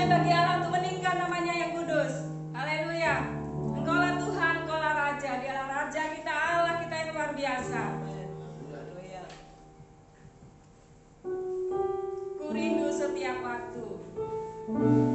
bagi Allah untuk meninggikan namanya yang kudus. Haleluya. Engkaulah Tuhan, Engkaulah Raja. Dialah Raja kita, Allah kita yang luar biasa. Ku rindu setiap waktu. Namun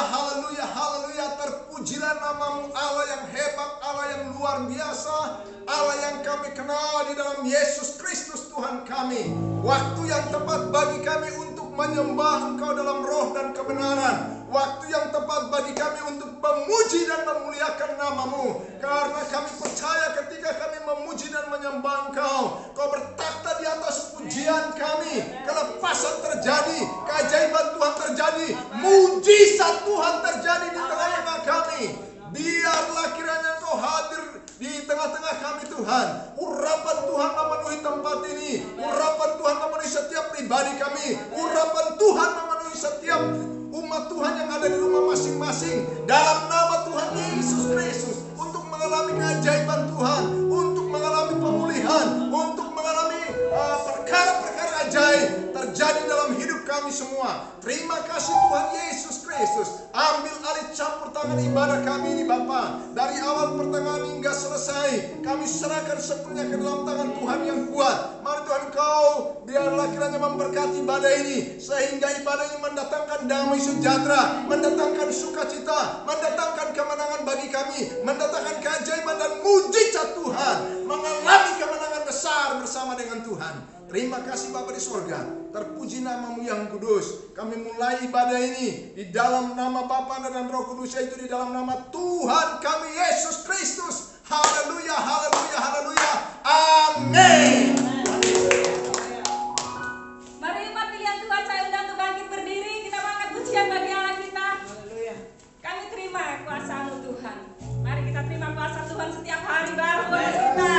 haleluya, haleluya. Terpujilah namamu Allah yang hebat, Allah yang luar biasa, Allah yang kami kenal di dalam Yesus Kristus Tuhan kami. Waktu yang tepat bagi kami untuk menyembah Engkau dalam roh dan kebenaran. Waktu yang tepat bagi kami untuk memuji dan memuliakan namamu. Karena kami percaya ketika kami memuji dan menyembah Engkau, Kau bertakhta di atas pujian kami. Kelepasan terjadi, keajaiban Tuhan terjadi, mujizat Tuhan terjadi di tengah-tengah kami. Biarlah kiranya Engkau hadir di tengah-tengah kami Tuhan. Urapan Tuhan memenuhi tempat ini. Urapan Tuhan memenuhi setiap pribadi kami. Urapan Tuhan memenuhi setiap umat Tuhan yang ada di rumah masing-masing. Dalam nama Tuhan Yesus Kristus. Untuk mengalami keajaiban Tuhan. Untuk mengalami pemulihan. Untuk mengalami perkara-perkara ajaib terjadi dalam hidup kami semua. Terima kasih Tuhan Yesus Kristus. Ambil alih campur tangan ibadah kami ini Bapa. Dari awal pertengahan hingga selesai, kami serahkan sepenuhnya ke dalam tangan Tuhan yang kuat. Mari Tuhan Kau biarlah kiranya memberkati ibadah ini, sehingga ibadah ini mendatangkan damai sejahtera, mendatangkan sukacita, mendatangkan kemenangan bagi kami, mendatangkan keajaiban dan mujizat Tuhan, mengalami kemenangan besar bersama dengan Tuhan. Terima kasih Bapa di sorga. Terpuji namamu yang kudus. Kami mulai ibadah ini di dalam nama Bapa dan Roh Kudus, yaitu di dalam nama Tuhan kami Yesus Kristus. Haleluya, haleluya, haleluya. Amin. Mari umat pilihan Tuhan, saya undang untuk bangkit berdiri. Kita angkat pujian bagi Allah kita. Kami terima kuasa-Mu Tuhan. Mari kita terima kuasa Tuhan setiap hari baru bagi kita.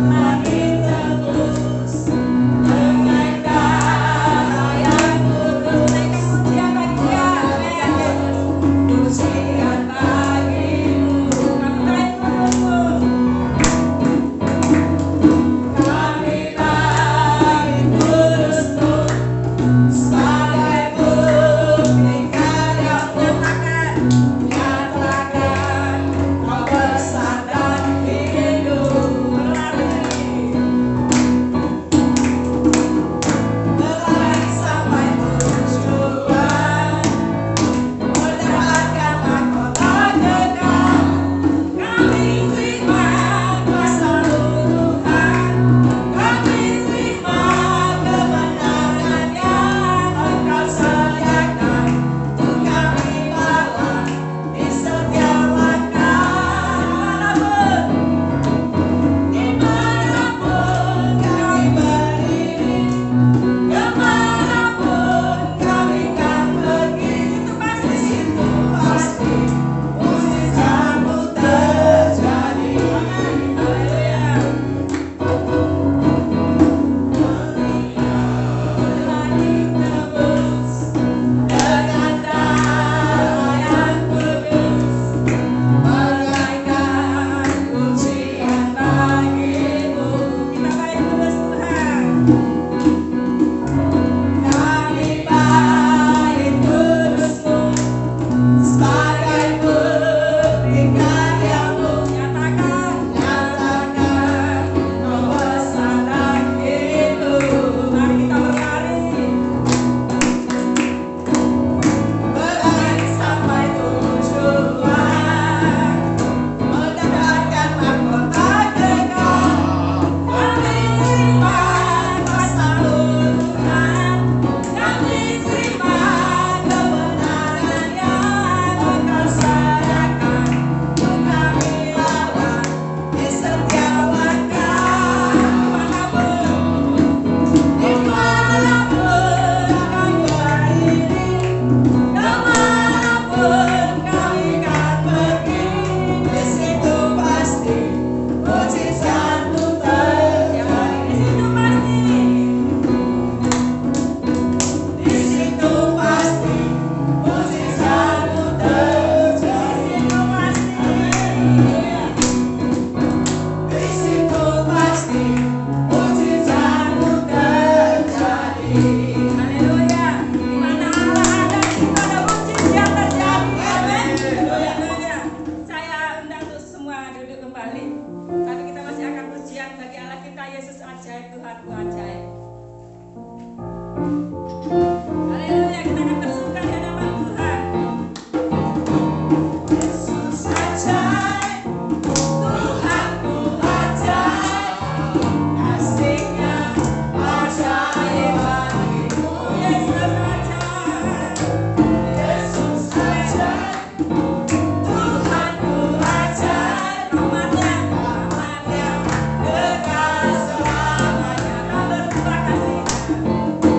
Makin tebus dengan darah yang kembali. Tapi kita masih akan pujian bagi Allah kita, Yesus ajaib, Tuhanku ajaib. Haleluya, kita akan bersuka di hadapan Tuhan. Yesus ajaib, Tuhanku ajaib, kasih-Nya ajaib bagiku. Yesus ajaib, Yesus ajaib, Tuhanku ajaib, rahmat-Nya kekal selamanya. Tak berubah kasih-Nya.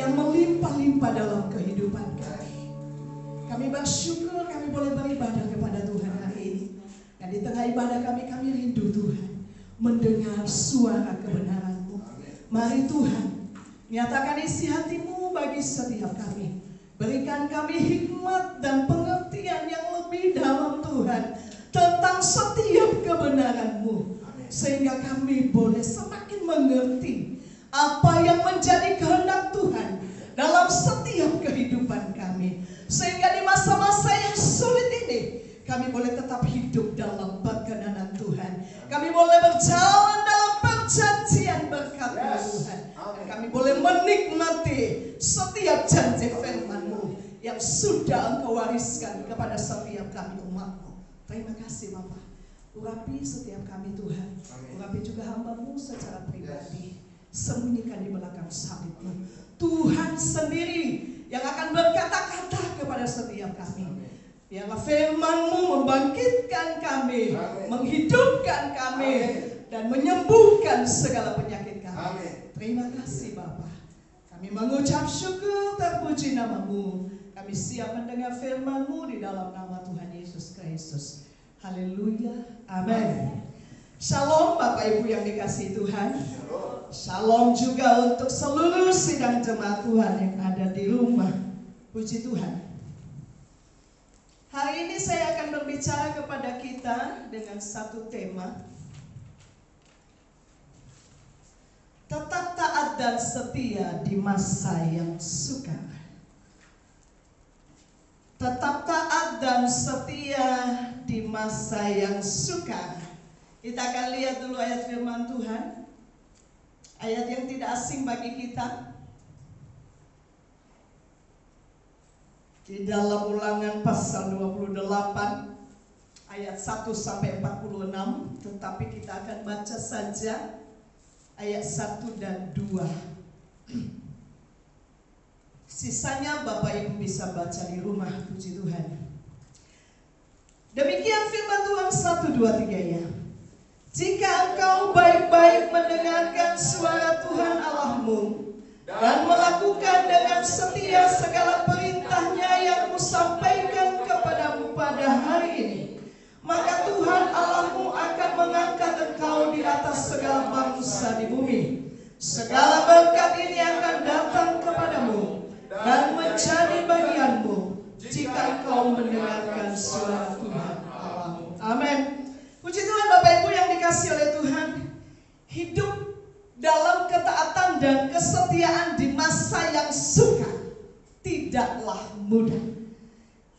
yang melimpah-limpah dalam kehidupan kami. Kami bersyukur kami boleh beribadah kepada Tuhan hari ini. Dan di tengah ibadah kami rindu Tuhan mendengar suara kebenaran-Mu. Mari Tuhan, nyatakan isi hati-Mu bagi setiap kami. Berikan kami hikmat dan pengertian yang lebih dalam Tuhan tentang setiap kebenaran-Mu. Sehingga kami boleh semakin mengerti apa yang menjadi kehendak Tuhan dalam setiap kehidupan kami. Sehingga di masa-masa yang sulit ini kami boleh tetap hidup dalam perkenanan Tuhan. Kami boleh berjalan dalam perjanjian berkat Tuhan. Dan kami boleh menikmati setiap janji firman-Mu yang sudah Engkau wariskan kepada setiap kami umat-Mu. Terima kasih Bapak. Urapi setiap kami Tuhan. Urapi juga hamba-Mu secara pribadi. Sembunyikan di belakang salib-Mu. Tuhan sendiri yang akan berkata-kata kepada setiap kami. Biarlah firman-Mu membangkitkan kami, menghidupkan kami, dan menyembuhkan segala penyakit kami. Terima kasih Bapa. Kami mengucap syukur, terpuji nama-Mu. Kami siap mendengar firman-Mu di dalam nama Tuhan Yesus Kristus. Haleluya. Amin. Shalom Bapak Ibu yang dikasihi Tuhan. Shalom juga untuk seluruh sidang jemaat Tuhan yang ada di rumah. Puji Tuhan. Hari ini saya akan berbicara kepada kita dengan satu tema. Tetap taat dan setia di masa yang sukar. Tetap taat dan setia di masa yang sukar. Kita akan lihat dulu ayat firman Tuhan. Ayat yang tidak asing bagi kita. Di dalam Ulangan pasal 28 ayat 1 sampai 46, tetapi kita akan baca saja ayat 1 dan 2. Sisanya Bapak Ibu bisa baca di rumah, puji Tuhan. Demikian firman Tuhan 1, 2, 3 ya. Jika engkau baik-baik mendengarkan suara Tuhan Allahmu dan melakukan dengan setia segala perintahnya yang kusampaikan kepadamu pada hari ini, maka Tuhan Allahmu akan mengangkat engkau di atas segala bangsa di bumi. Segala berkat ini akan datang kepadamu dan menjadi bagianmu jika engkau mendengarkan suara Tuhan Allahmu. Amin. Puji Tuhan Bapak Ibu yang dikasihi oleh Tuhan. Hidup dalam ketaatan dan kesetiaan di masa yang sukar tidaklah mudah.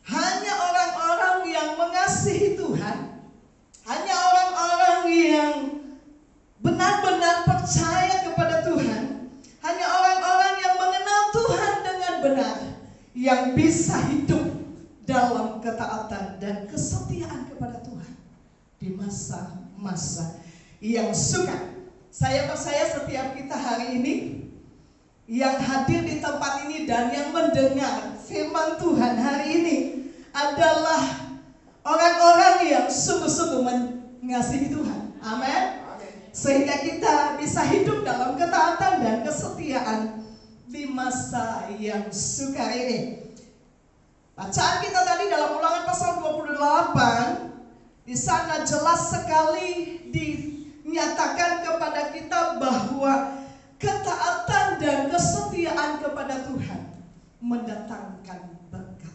Hanya orang-orang yang mengasihi Tuhan, hanya orang-orang yang benar-benar percaya kepada Tuhan, hanya orang-orang yang mengenal Tuhan dengan benar yang bisa hidup dalam ketaatan dan kesetiaan kepada Tuhan di masa-masa yang sukar. Saya percaya setiap kita hari ini yang hadir di tempat ini dan yang mendengar firman Tuhan hari ini adalah orang-orang yang sungguh-sungguh mengasihi Tuhan. Amin. Sehingga kita bisa hidup dalam ketaatan dan kesetiaan di masa yang sukar ini. Bacaan kita tadi dalam Ulangan pasal 28, di sana jelas sekali dinyatakan kepada kita bahwa ketaatan dan kesetiaan kepada Tuhan mendatangkan berkat.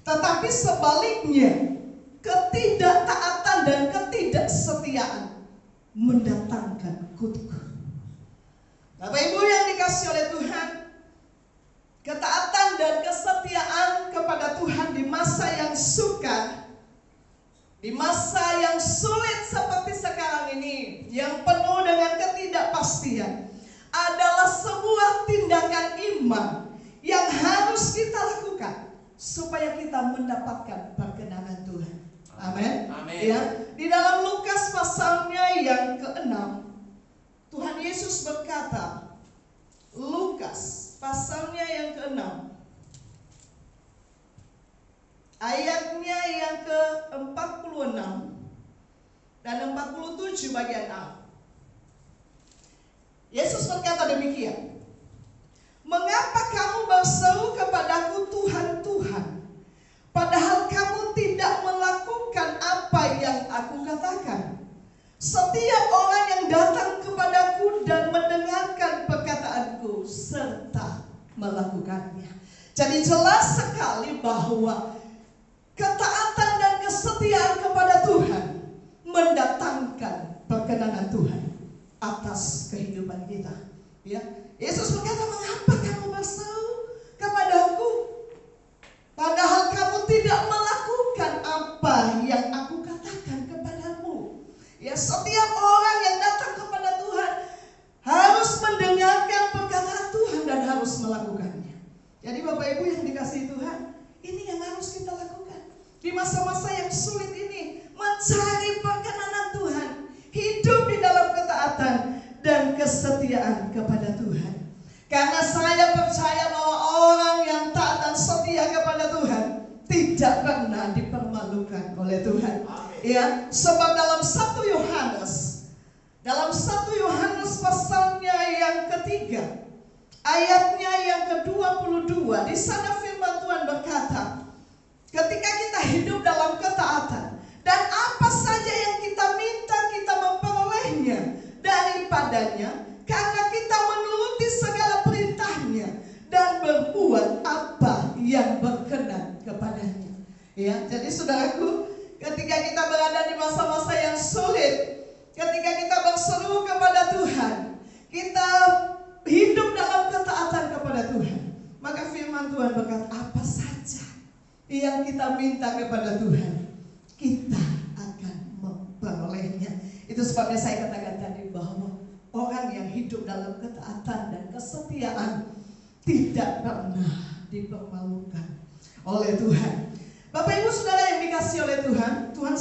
Tetapi sebaliknya, ketidaktaatan dan ketidaksetiaan mendatangkan kutuk. Bapak Ibu yang dikasihi oleh Tuhan, ketaatan dan kesetiaan kepada Tuhan di masa yang sukar, di masa yang sulit seperti sekarang ini, yang penuh dengan ketidakpastian, adalah sebuah tindakan iman yang harus kita lakukan supaya kita mendapatkan perkenanan Tuhan. Amin. Ya, di dalam Lukas pasalnya yang ke-6, Tuhan Yesus berkata, Lukas pasalnya yang ke-6, ayatnya yang ke-46 dan 47 bagian A. Yesus berkata demikian, Mengapa kamu berseru kepadaku Tuhan, Tuhan, padahal kamu tidak melakukan apa yang aku katakan? Setiap orang yang datang kepadaku dan mendengarkan perkataanku serta melakukannya. Jadi jelas sekali bahwa ketaatan dan kesetiaan kepada Tuhan mendatangkan perkenanan Tuhan atas kehidupan kita. Ya, Yesus berkata, mengapa kamu berseru kepadaku padahal kamu tidak melakukan apa yang aku katakan kepadamu? Ya, setiap orang yang datang kepada Tuhan harus mendengarkan perkataan Tuhan dan harus melakukannya. Jadi Bapak Ibu yang dikasihi Tuhan, ini yang harus kita lakukan di masa-masa yang sulit ini, mencari perkenanan Tuhan, hidup di dalam ketaatan dan kesetiaan kepada Tuhan. Karena saya percaya bahwa orang yang taat dan setia kepada Tuhan tidak pernah dipermalukan oleh Tuhan. Ya, sebab dalam 1 Yohanes pasalnya yang ketiga, ayatnya yang ke-22, di sana firman Tuhan berkata, ketika kita hidup dalam ketaatan dan apa saja yang kita minta kita memperolehnya daripadanya, karena kita menuruti segala perintahnya dan berbuat apa yang berkenan kepadanya. Ya, jadi saudaraku, ketika kita berada di masa-masa yang sulit, ketika kita berseru kepada Tuhan, kita hidup dalam ketaatan kepada Tuhan, maka firman Tuhan berkata, apa saja yang kita minta kepada Tuhan, kita akan memperolehnya. Itu sebabnya saya katakan tadi bahwa orang yang hidup dalam ketaatan dan kesetiaan tidak pernah dipermalukan oleh Tuhan. Bapak Ibu Saudara yang dikasihi oleh Tuhan, Tuhan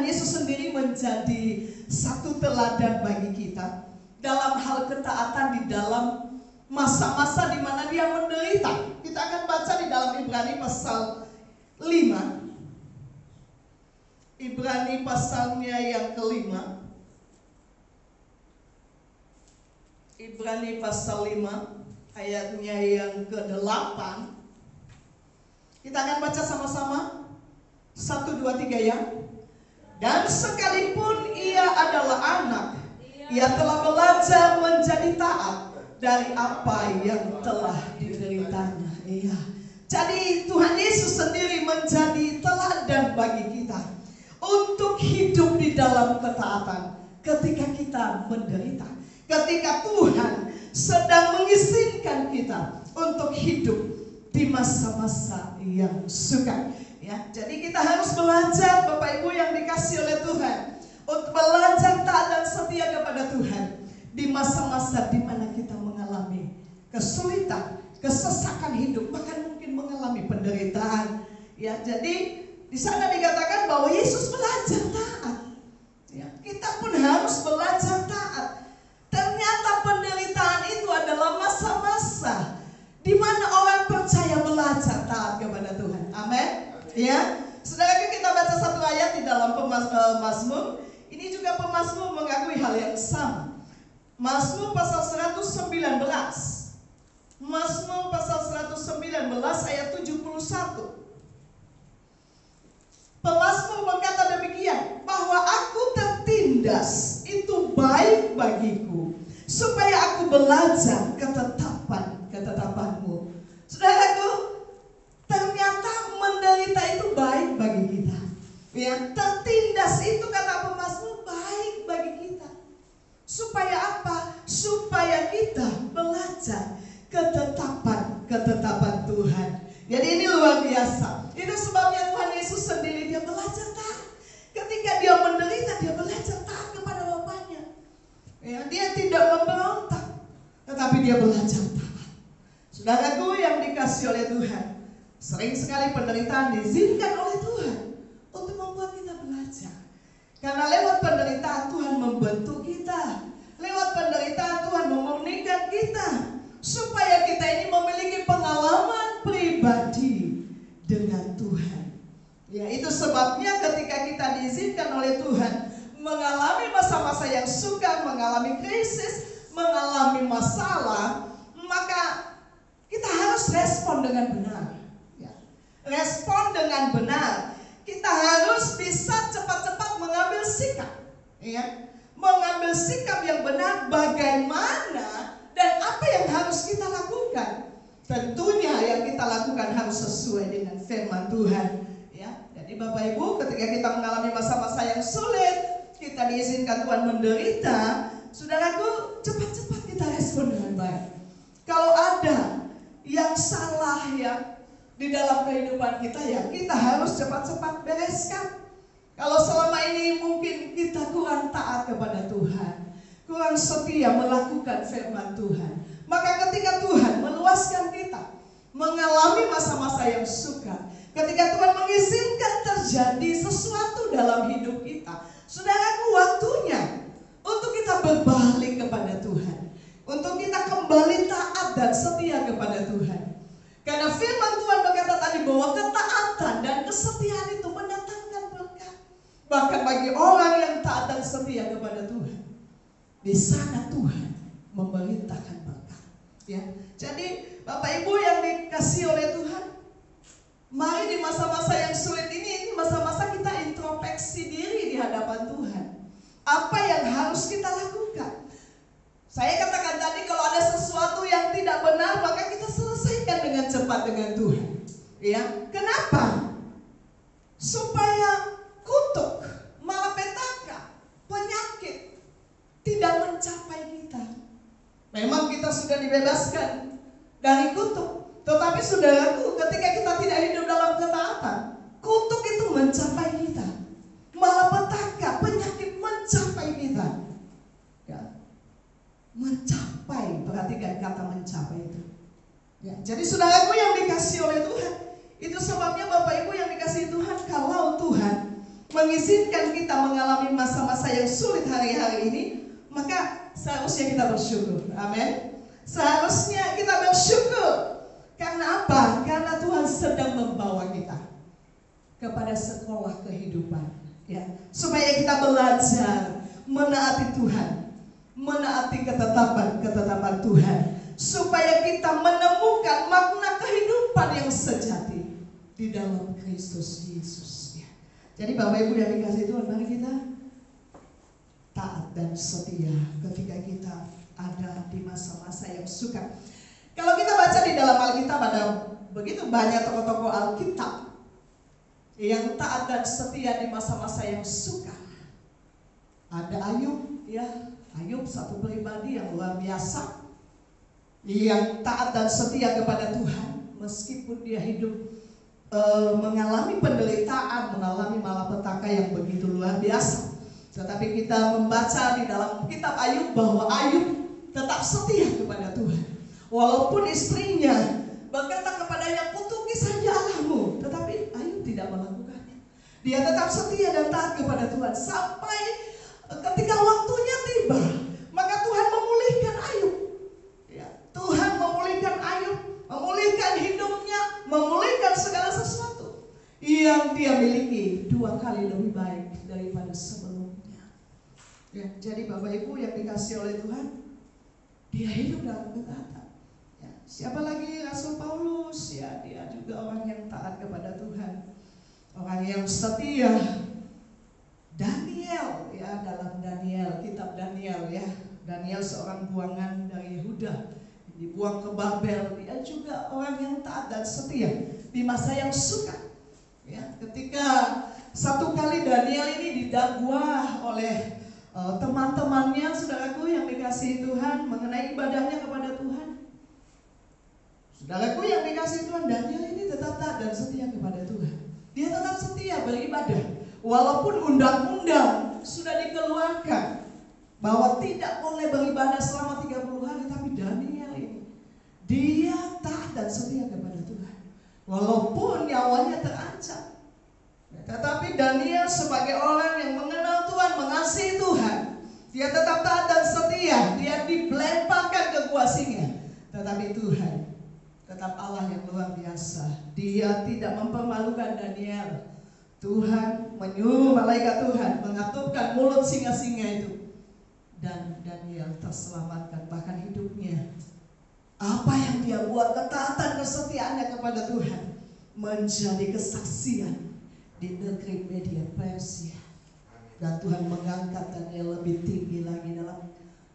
Yesus sendiri menjadi satu teladan bagi kita dalam hal ketaatan di dalam masa-masa di mana dia menderita. Kita akan baca di dalam Ibrani pasal 5. Ibrani pasalnya yang kelima. Ibrani pasal 5 ayatnya yang ke-8. Kita akan baca sama-sama. 1, 2, 3 ya. Dan sekalipun ia adalah anak, ia telah belajar menjadi taat dari apa yang telah dideritanya. Iya. Jadi Tuhan Yesus sendiri menjadi teladan bagi kita untuk hidup di dalam ketaatan ketika kita menderita, ketika Tuhan sedang mengizinkan kita untuk hidup di masa-masa yang sukar. Ya, jadi kita harus belajar, Bapak Ibu yang dikasihi oleh Tuhan, untuk belajar taat dan setia kepada Tuhan di masa-masa di mana kita mengalami kesulitan, kesesakan hidup, bahkan mungkin mengalami penderitaan. Ya, jadi di sana dikatakan bahwa Yesus belajar taat. Ya, kita pun harus belajar taat. Ternyata penderitaan itu adalah masa-masa di mana orang percaya belajar taat kepada Tuhan. Amin. Ya, saudara, kita baca satu ayat di dalam Mazmur. Ini juga pemazmur mengakui hal yang sama. Mazmur pasal 119. Mazmur pasal 119 ayat 71. Pemazmur berkata demikian, bahwa aku tertindas itu baik bagiku, supaya aku belajar ketetapan-ketetapanmu. Saudaraku, ternyata menderita itu baik bagi kita. Ya, tertindas itu kata pemazmur baik bagi kita. Supaya apa? Supaya kita belajar ketetapan Tuhan. Jadi ini luar biasa. Itu sebabnya Tuhan Yesus sendiri dia belajar taat. Ketika dia menderita, dia belajar taat kepada Bapaknya. Ya, dia tidak memberontak, tetapi dia belajar taat. Saudaraku yang dikasihi oleh Tuhan, sering sekali penderitaan diizinkan oleh Tuhan untuk membuat kita belajar. Karena lewat penderitaan Tuhan membentuk kita. Lewat penderitaan Tuhan memurnikan kita, supaya kita ini memiliki pengalaman pribadi dengan Tuhan. Ya, itu sebabnya ketika kita diizinkan oleh Tuhan mengalami masa-masa yang sukar, mengalami krisis, mengalami masalah, maka kita harus respon dengan benar. Ya. Respon dengan benar. Kita harus bisa cepat-cepat mengambil sikap. Ya. Mengambil sikap yang benar bagaimana dan apa yang harus kita lakukan. Tentunya yang kita lakukan harus sesuai dengan firman Tuhan. Ya. Jadi Bapak Ibu, ketika kita mengalami masa-masa yang sulit, kita diizinkan Tuhan menderita, saudaraku, cepat-cepat kita respon dengan baik. Kalau ada yang salah ya di dalam kehidupan kita, ya kita harus cepat-cepat bereskan. Kalau selama ini mungkin kita kurang taat kepada Tuhan, kurang setia melakukan firman Tuhan, maka ketika Tuhan meluaskan kita mengalami masa-masa yang sukar, ketika Tuhan mengizinkan terjadi sesuatu dalam hidup kita, saudaraku, waktunya untuk kita berbalik kepada Tuhan, untuk kita kembali taat dan setia kepada Tuhan. Karena firman Tuhan berkata tadi bahwa ketaatan dan kesetiaan itu mendatangkan berkat. Bahkan bagi orang yang taat dan setia kepada Tuhan, di sana Tuhan memerintahkan berkat. Ya, jadi Bapak Ibu yang dikasihi oleh Tuhan, mari di masa-masa yang sulit ini masa-masa kita introspeksi diri di hadapan Tuhan. Apa yang harus kita lakukan? Saya katakan tadi, kalau ada sesuatu yang tidak benar, maka kita selesaikan dengan cepat dengan Tuhan. Ya, kenapa? Supaya kutuk, malapetaka, penyakit tidak mencapai kita. Memang kita sudah dibebaskan dari kutuk, tetapi saudaraku, ketika kita tidak hidup dalam ketaatan, kutuk itu mencapai kita. Malapetaka, penyakit mencapai kita. Ya. Mencapai, perhatikan kata mencapai itu. Ya, jadi saudaraku yang dikasihi oleh Tuhan, itu sebabnya Bapak Ibu yang dikasihi Tuhan, kalau Tuhan mengizinkan kita mengalami masa-masa yang sulit hari-hari ini, maka seharusnya kita bersyukur. Amin. Seharusnya kita bersyukur. Karena apa? Karena Tuhan sedang membawa kita kepada sekolah kehidupan, ya, supaya kita belajar menaati Tuhan, menaati ketetapan Tuhan, supaya kita menemukan makna kehidupan yang sejati di dalam Kristus Yesus. Ya. Jadi Bapak Ibu yang dikasihi Tuhan, mari kita taat dan setia ketika kita ada di masa-masa yang sukar. Kalau kita baca di dalam Alkitab, ada begitu banyak tokoh-tokoh Alkitab yang taat dan setia di masa-masa yang sukar. Ada Ayub, ya, Ayub satu pribadi yang luar biasa, yang taat dan setia kepada Tuhan meskipun dia hidup mengalami penderitaan, mengalami malapetaka yang begitu luar biasa. Tetapi kita membaca di dalam kitab Ayub bahwa Ayub tetap setia kepada Tuhan. Walaupun istrinya berkata kepadanya, kutuki saja Allahmu, tetapi Ayub tidak melakukannya. Dia tetap setia dan taat kepada Tuhan sampai ketika waktunya tiba, maka Tuhan memulihkan Ayub. Ya, Tuhan memulihkan Ayub, memulihkan hidupnya, memulihkan segala sesuatu yang dia miliki 2 kali lebih baik daripada sebelumnya. Ya, jadi Bapak Ibu yang dikasihi oleh Tuhan, dia hidup dalam ketaatan. Ya, siapa lagi? Rasul Paulus, ya, dia juga orang yang taat kepada Tuhan, orang yang setia. Daniel, ya, dalam Daniel, kitab Daniel, ya, Daniel seorang buangan dari Yehuda, dibuang ke Babel. Dia juga orang yang taat dan setia di masa yang sukar. Ya, ketika satu kali Daniel ini didakwa oleh teman-temannya, saudaraku yang dikasihi Tuhan, mengenai ibadahnya kepada Tuhan. Saudaraku yang dikasihi Tuhan, Daniel ini tetap taat dan setia kepada Tuhan. Dia tetap setia beribadah, walaupun undang-undang sudah dikeluarkan bahwa tidak boleh beribadah selama 30 hari, tapi Daniel ini, dia taat dan setia kepada Tuhan, walaupun nyawanya terancam. Tetapi Daniel sebagai orang yang mengenal Tuhan, mengasihi Tuhan, dia tetap taat dan setia. Dia dilemparkan ke gua singa, tetapi Tuhan tetap Allah yang luar biasa. Dia tidak mempermalukan Daniel. Tuhan menyuruh malaikat Tuhan mengatupkan mulut singa-singa itu, dan Daniel terselamatkan, bahkan hidupnya Apa yang dia buat, ketaatan kesetiaannya kepada Tuhan, menjadi kesaksian di negeri Media Persia. Dan Tuhan mengangkat dan dia lebih tinggi lagi dalam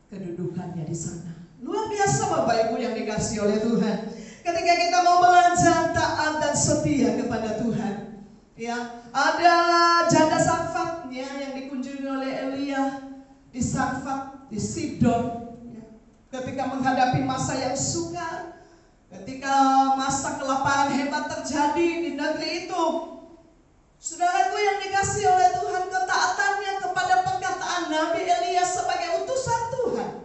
kedudukannya di sana. Luar biasa Bapak Ibu yang dikasihi oleh Tuhan. Ketika kita mau belajar taat dan setia kepada Tuhan, ya, ada janda Sarfatnya yang dikunjungi oleh Elia di Sarfat, di Sidon. Ya. Ketika menghadapi masa yang sukar, ketika masa kelaparan hebat terjadi di negeri itu, saudaraku yang dikasihi oleh Tuhan, ketaatannya kepada perkataan Nabi Elia sebagai utusan Tuhan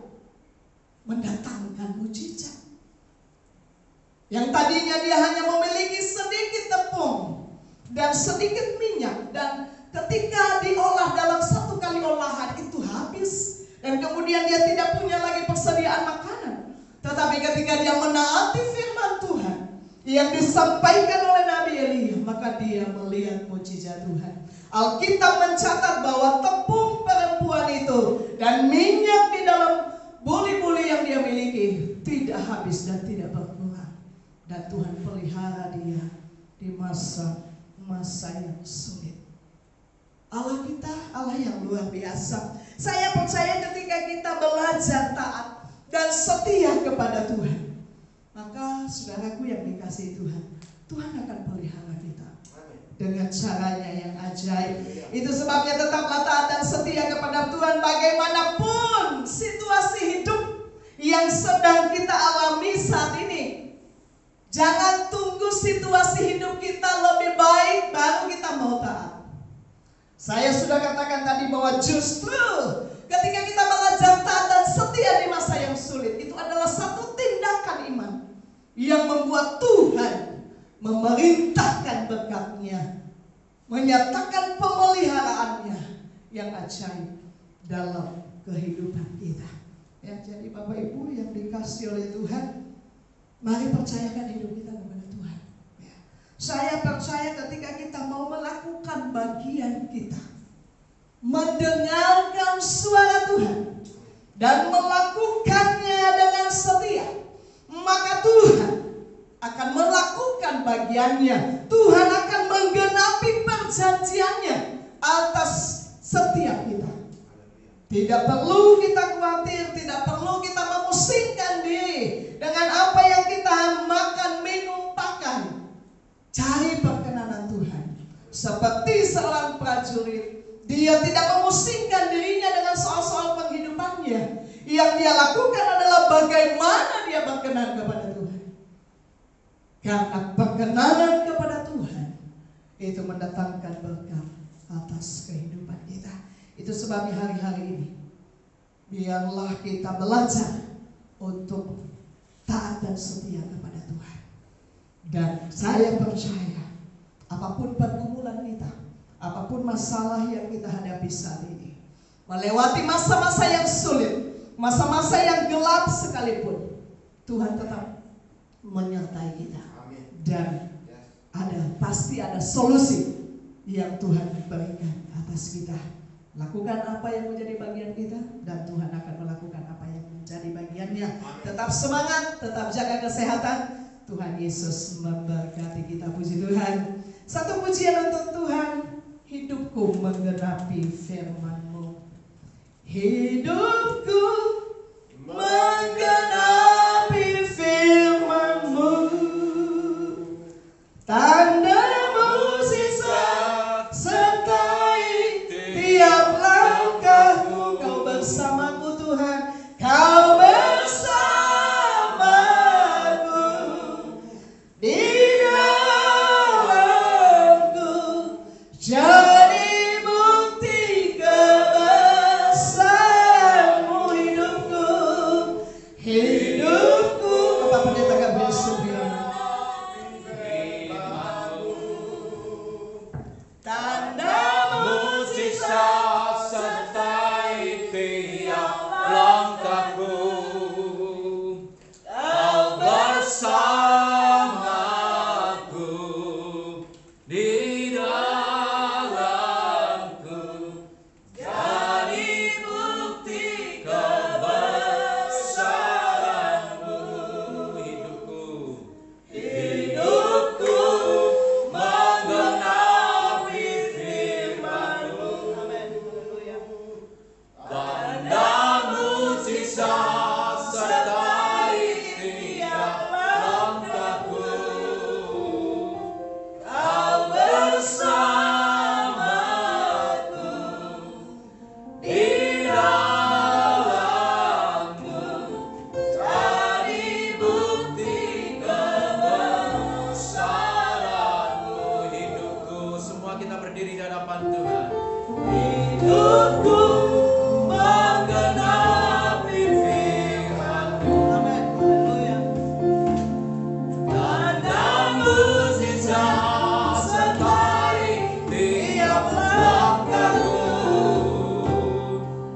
mendatangkan mujizat. Yang tadinya dia hanya memiliki sedikit tepung dan sedikit minyak, dan ketika diolah dalam satu kali olahan itu habis, dan kemudian dia tidak punya lagi persediaan makanan. Tetapi ketika dia menaati firman Tuhan yang disampaikan oleh Nabi Elia, maka dia melihat mujizat Tuhan. Alkitab mencatat bahwa tepung perempuan itu dan minyak di dalam buli-buli yang dia miliki tidak habis dan tidak berkurang. Dan Tuhan pelihara dia di masa yang sulit. Allah kita Allah yang luar biasa. Saya percaya ketika kita belajar taat dan setia kepada Tuhan, maka saudaraku yang dikasihi Tuhan, Tuhan akan pelihara kita dengan caranya yang ajaib. Itu sebabnya tetaplah taat dan setia kepada Tuhan bagaimanapun situasi hidup yang sedang kita alami saat ini. Jangan tunggu situasi hidup kita lebih baik baru kita mau taat. Saya sudah katakan tadi bahwa justru ketika kita belajar taat dan setia di masa yang sulit, itu adalah satu tindakan iman yang membuat Tuhan memerintahkan berkat-Nya, menyatakan pemeliharaannya yang ajaib dalam kehidupan kita. Ya, jadi Bapak Ibu yang dikasihi oleh Tuhan, mari percayakan hidup kita kepada Tuhan. Ya. Saya percaya ketika kita mau melakukan bagian kita, mendengarkan suara Tuhan dan melakukannya dengan setia, maka Tuhan akan melakukan bagiannya. Tuhan akan menggenapi perjanjiannya atas setiap kita. Tidak perlu kita khawatir, tidak perlu kita memusingkan diri dengan apa yang kita makan, minum, pakai. Cari perkenanan Tuhan. Seperti seorang prajurit, dia tidak memusingkan dirinya dengan soal-soal penghidupannya. Yang dia lakukan adalah bagaimana dia berkenan kepada Tuhan. Karena perkenanan kepada Tuhan itu mendatangkan berkat atas kehidupan kita. Itu sebabnya hari-hari ini biarlah kita belajar untuk taat dan setia kepada Tuhan. Dan saya percaya apapun pergumulan kita, apapun masalah yang kita hadapi saat ini, melewati masa-masa yang sulit, masa-masa yang gelap sekalipun, Tuhan tetap menyertai kita. Dan pasti ada solusi yang Tuhan berikan atas kita. Lakukan apa yang menjadi bagian kita, dan Tuhan akan melakukan apa yang menjadi bagiannya. Tetap semangat, tetap jaga kesehatan. Tuhan Yesus memberkati kita. Puji Tuhan. Satu pujian untuk Tuhan. Hidupku menggenapi firman-Mu. Hidupku menggenapi firman-Mu. Tanda mukjizat sertai tiap langkahku. Kau bersamaku Tuhan, Kau bersamaku di dalamku, jadi bukti kebesaran-Mu. Hidupku Bapak Pendeta Gabriel Supriyono. firman Tuhan. Hidupku menggenapi firman-Mu. Amin. Haleluya. Tanda mukjizat sertai tiap langkahku.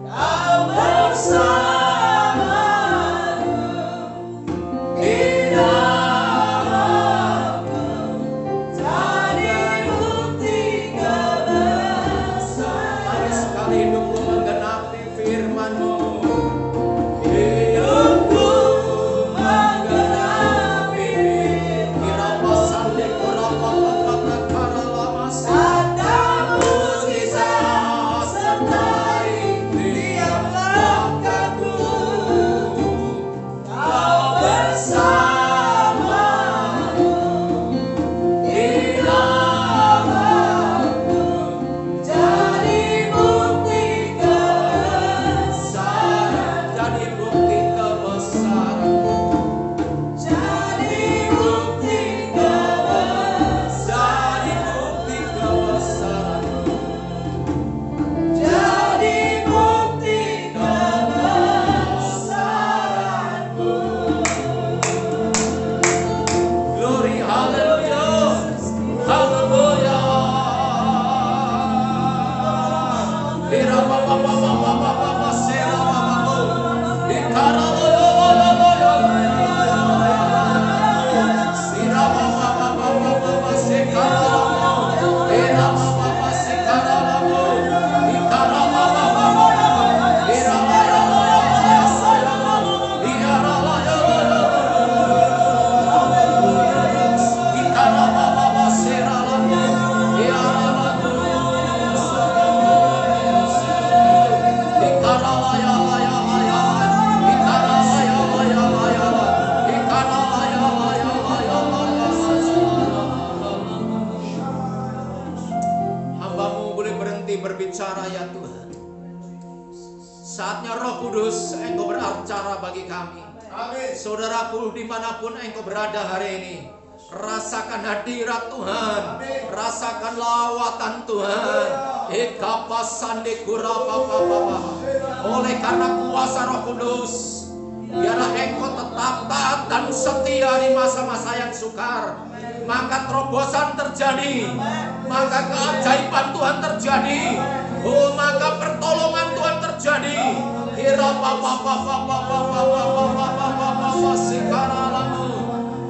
Kau bersamaku di dalamku, jadi bukti kebesaran. Mari sekali hidupku menggenapi firman-Mu. Hidupku menggenapi tanda mukjizat sertai tiap langkahku. Kau bersamaku di dalamku, jadi bukti kebesaran. Jadi bukti kebesaran. Jadi bukti kebesaran. Jadi bukti kebesaran. Jadi bukti kebesaranmu. Glory, hallelujah. Hallelujah. Ira pa pa pa pa pa pa pa pa sera pa pa pa. Ikara lo lo lo lo lo lo. Sira pa pa pa pa pa pa pa sekara lo. Ira pa pa pa sekara lo. Ikara pa pa pa pa pa. Ira la ya la ya la ya la ya. Ira la ya la ya. Ikara pa pa pa sera la. Ira la la. Ikara la ya la ya la ya. Ikara la ya la ya la ya. Ikara la ya la ya la ya la. Hamba-Mu boleh berhenti berbicara ya Tuhan. Saatnya Roh Kudus Engkau beracara bagi kami. Amin. Saudaraku dimanapun engkau berada hari ini, rasakan hadirat Tuhan, rasakan lawatan Tuhan. Oleh karena kuasa Roh Kudus, biarlah engkau tetap taat dan setia di masa-masa yang sukar. Maka terobosan terjadi, maka keajaiban Tuhan terjadi, oh maka pertolongan Tuhan terjadi.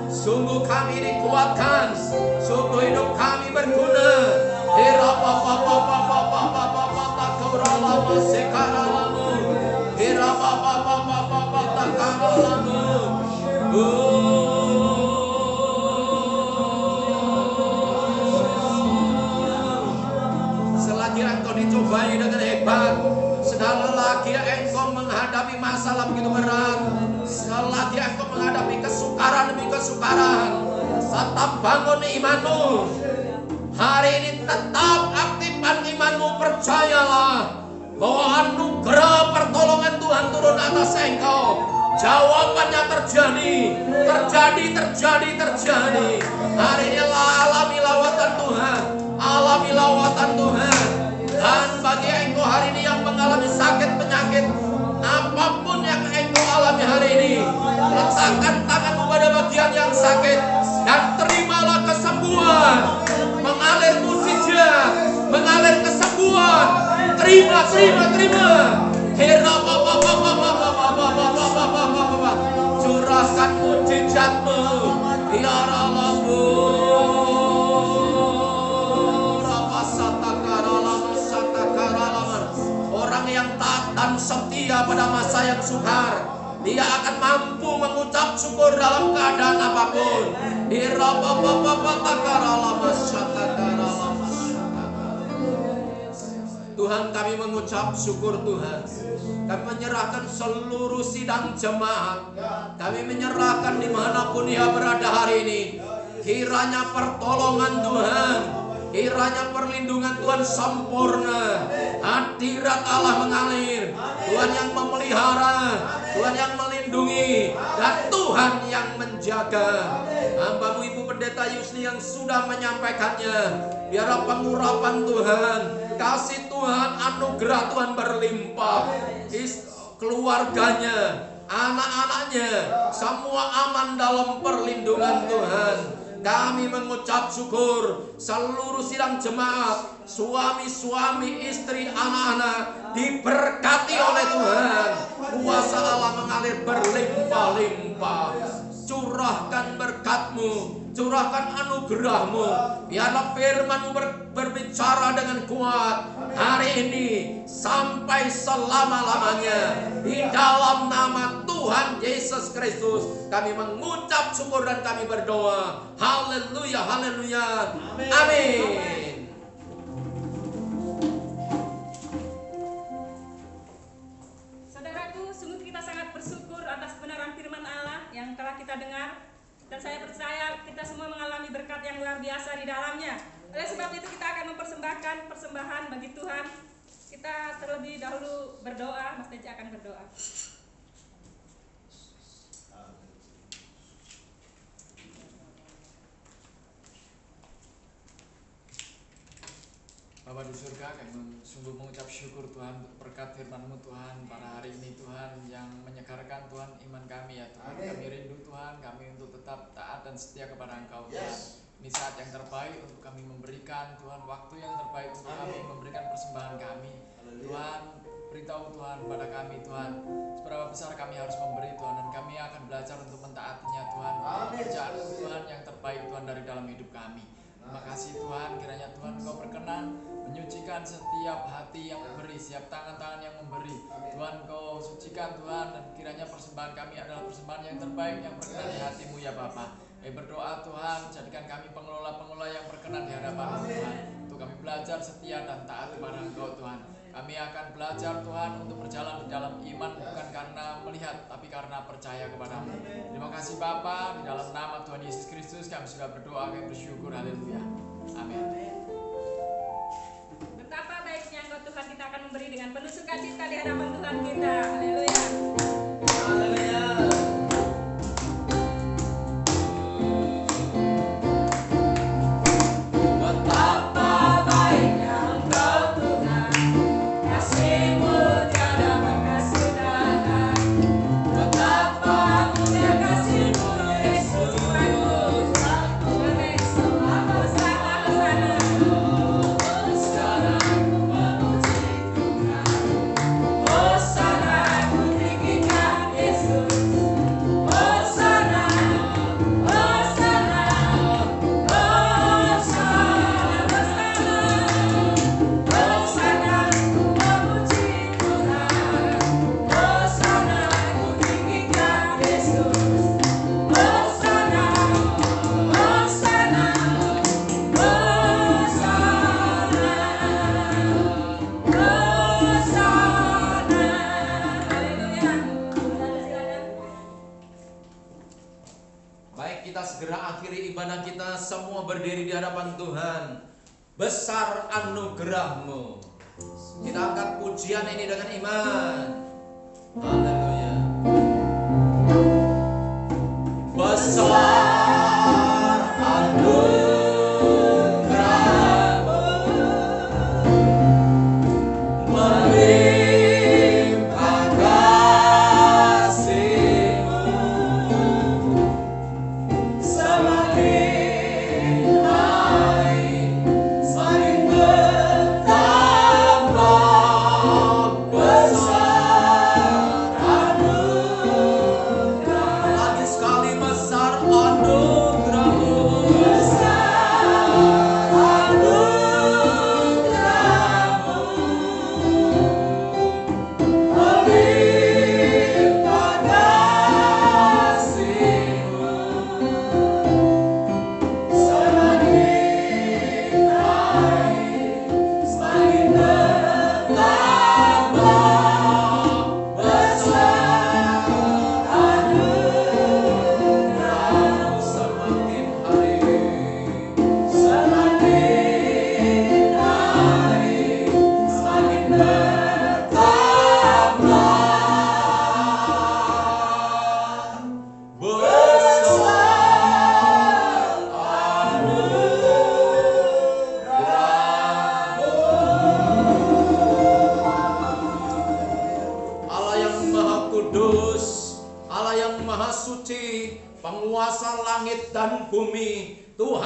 Sungguh kami dikuatkan, sungguh hidup kami berguna. Selagi engkau dicobai dengan hebat, selagi engkau menghadapi masalah begitu berat, selagi engkau menghadapi kesukaran demi kesukaran, tetap bangun imanmu. Hari ini tetap aktifkan imanmu, percayalah bahwa anugerah pertolongan Tuhan turun atas engkau. Jawabannya terjadi. Hari ini alami lawatan Tuhan, alami lawatan Tuhan. Dan bagi engkau hari ini yang mengalami sakit penyakit, apapun yang engkau alami hari ini, letakkan tanganmu pada bagian yang sakit dan terimalah kesembuhan. Mengalir mukjizat, mengalir kesembuhan. Terima. Curahkan mukjizatmu, ya Rabbku. Orang yang taat dan setia pada masa yang sukar, dia akan mampu mengucap syukur dalam keadaan apapun. Tuhan, kami mengucap syukur Tuhan. Kami menyerahkan seluruh sidang jemaat. Kami menyerahkan dimanapun ia berada hari ini. Kiranya pertolongan Tuhan, kiranya perlindungan Tuhan sempurna. Hadirat Allah mengalir. Tuhan yang memelihara, Tuhan yang melindungi, dan Tuhan yang menjaga. Hamba-Mu Ibu Pendeta Yusni yang sudah menyampaikannya. Biarlah pengurapan Tuhan, kasih Tuhan, anugerah Tuhan berlimpah. Keluarganya, anak-anaknya, semua aman dalam perlindungan Tuhan. Kami mengucap syukur seluruh sidang jemaat, suami-suami, istri, anak-anak diberkati oleh Tuhan. Kuasa Allah mengalir berlimpah-limpah. Curahkan berkat-Mu, curahkan anugerah-Mu. Biarlah firman-Mu berbicara dengan kuat hari ini sampai selama-lamanya. Di dalam nama Tuhan Yesus Kristus kami mengucap syukur dan kami berdoa. Haleluya, haleluya. Amin. Saudaraku, sungguh kita sangat bersyukur atas kebenaran firman Allah yang telah kita dengar. Dan saya percaya kita semua mengalami berkat yang luar biasa di dalamnya. Oleh sebab itu kita akan mempersembahkan persembahan bagi Tuhan. Kita terlebih dahulu berdoa. Mas Teja akan berdoa. Bapa di surga, kami sungguh mengucap syukur Tuhan untuk berkat firman-Mu Tuhan pada hari ini Tuhan, yang menyegarkan Tuhan iman kami ya Tuhan. Kami rindu Tuhan, kami untuk tetap taat dan setia kepada Engkau Tuhan. Ini saat yang terbaik untuk kami memberikan Tuhan, waktu yang terbaik untuk kami memberikan persembahan kami. Tuhan, beritahu Tuhan pada kami Tuhan, seberapa besar kami harus memberi Tuhan, dan kami akan belajar untuk mentaatinya Tuhan. Pekerjaan Tuhan yang terbaik Tuhan dari dalam hidup kami. Terima kasih Tuhan, kiranya Tuhan Engkau berkenan menyucikan setiap hati yang memberi, setiap tangan-tangan yang memberi. Tuhan Engkau sucikan Tuhan, dan kiranya persembahan kami adalah persembahan yang terbaik yang berkenan di hati-Mu ya Bapa. Kami berdoa Tuhan, jadikan kami pengelola-pengelola yang berkenan di hadapan-Mu Tuhan. Untuk kami belajar setia dan taat kepada Engkau Tuhan. Kami akan belajar Tuhan untuk berjalan di dalam iman, bukan karena melihat tapi karena percaya kepada-Mu. Terima kasih Bapa, di dalam nama Tuhan Yesus Kristus kami sudah berdoa, kami bersyukur. Haleluya. Amin. Betapa baiknya Engkau Tuhan, kita akan memberi dengan penuh sukacita di hadapan Tuhan kita. Haleluya. Haleluya. Besar anugerah-Mu. Kita angkat pujian ini dengan iman. Haleluya. Besar anugerah-Mu, melimpah kasih-Mu, semakin hari semakin bertambah besar anugerah. Lagi sekali besar anugerah.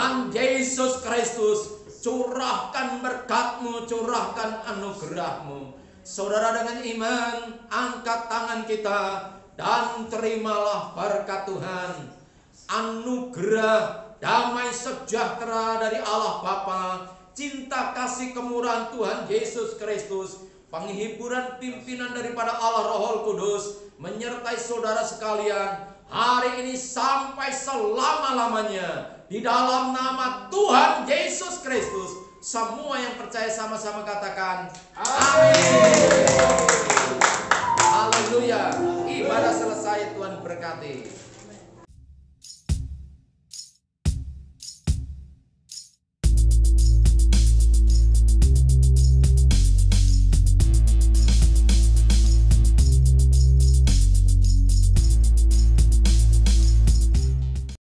Tuhan Yesus Kristus, curahkan berkat-Mu, curahkan anugerah-Mu. Saudara, dengan iman angkat tangan kita dan terimalah berkat Tuhan. Anugerah damai sejahtera dari Allah Bapa, cinta kasih kemurahan Tuhan Yesus Kristus, penghiburan pimpinan daripada Allah Roh Kudus menyertai saudara sekalian hari ini sampai selama-lamanya. Di dalam nama Tuhan Yesus Kristus, semua yang percaya sama-sama katakan amin. Haleluya. Ibadah selesai, Tuhan berkati.